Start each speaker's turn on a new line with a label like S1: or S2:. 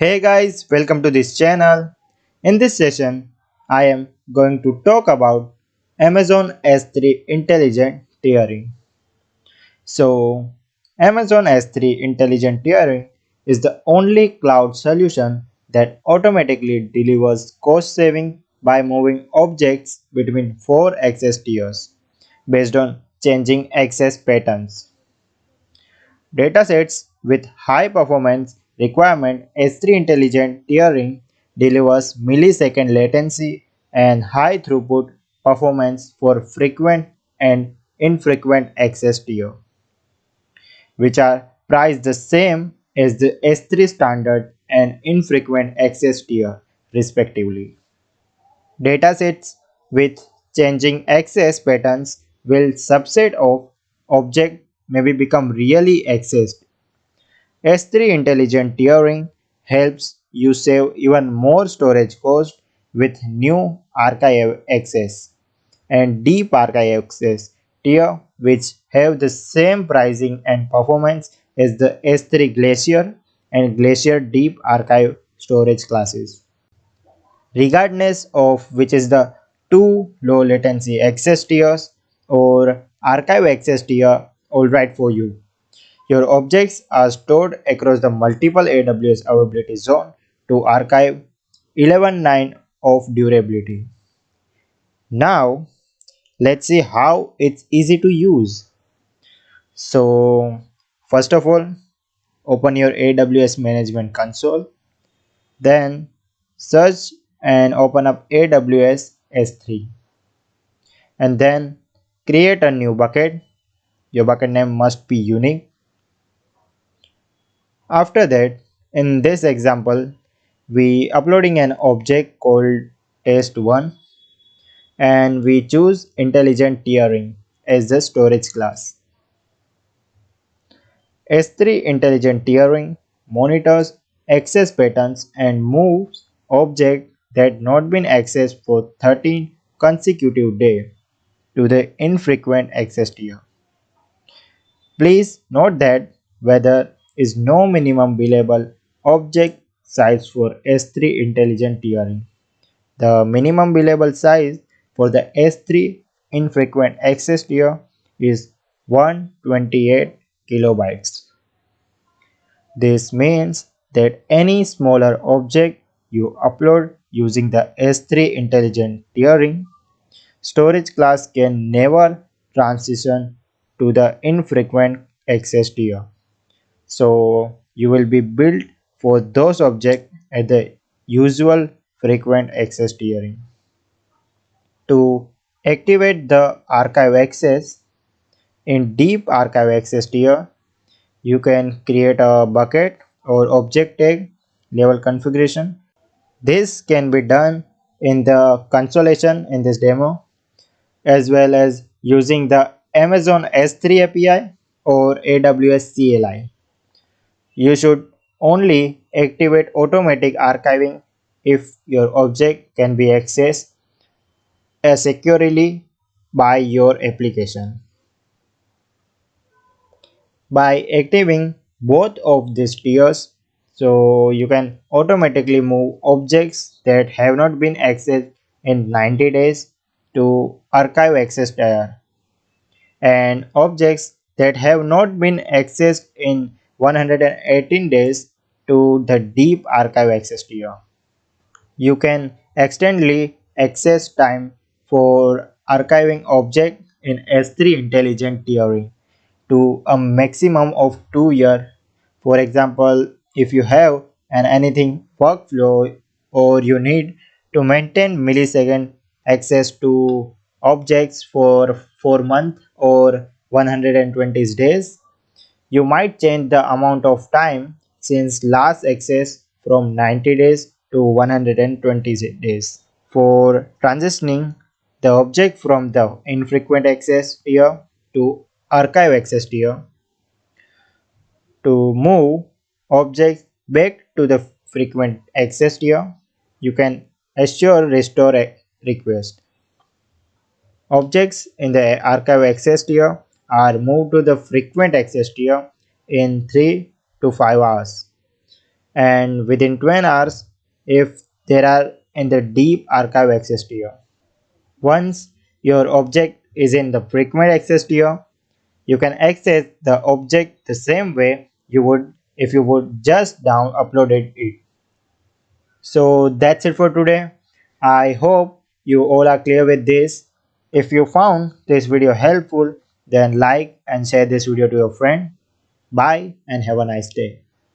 S1: Hey guys, welcome to this channel. In this session, I am going to talk about Amazon S3 Intelligent Tiering. So, Amazon S3 Intelligent Tiering is the only cloud solution that automatically delivers cost saving by moving objects between four access tiers based on changing access patterns. Datasets with high performance requirement S3 intelligent tiering delivers millisecond latency and high throughput performance for frequent and infrequent access tier, which are priced the same as the S3 standard and infrequent access tier respectively. Datasets with changing access patterns will subset of object maybe become really accessed. S3 intelligent tiering helps you save even more storage cost with new archive access and deep archive access tier which have the same pricing and performance as the S3 Glacier and Glacier Deep Archive storage classes. Regardless of which is the two low latency access tiers or archive access tier alright for you. Your objects are stored across the multiple AWS availability zone to archive 11.9 of durability. Now, let's see how it's easy to use. So, first of all, open your AWS Management Console, then search and open up AWS S3, and then create a new bucket. Your bucket name must be unique. After that, in this example, we uploading an object called test1 and we choose intelligent tiering as the storage class. S3 intelligent tiering monitors access patterns and moves object that not been accessed for 13 consecutive days to the infrequent access tier. Please note that whether is no minimum billable object size for S3 intelligent tiering. The minimum billable size for the S3 infrequent access tier is 128 kilobytes. This means that any smaller object you upload using the S3 intelligent tiering storage class can never transition to the infrequent access tier. So you will be built for those objects at the usual frequent access tiering. To activate the archive access in deep archive access tier, you can create a bucket or object tag level configuration. This can be done in the consolation in this demo as well as using the Amazon S3 API or AWS CLI. You should only activate automatic archiving if your object can be accessed securely by your application. By activating both of these tiers, so you can automatically move objects that have not been accessed in 90 days to archive access tier and objects that have not been accessed in 118 days to the deep archive access tier. You can extendly access time for archiving object in S3 intelligent tiering to a maximum of 2 years. For example, if you have an anything workflow or you need to maintain millisecond access to objects for 4 months or 120 days, you might change the amount of time since last access from 90 days to 120 days. For transitioning the object from the infrequent access tier to archive access tier, to move objects back to the frequent access tier, you can assure restore a request. Objects in the archive access tier are moved to the frequent access tier in 3 to 5 hours. and within 12 hours if there are in the deep archive access tier. Once your object is in the frequent access tier, you can access the object the same way you would if you would just down uploaded it. So that's it for today. I hope you all are clear with this. If you found this video helpful, then like and share this video to your friend. Bye and have a nice day.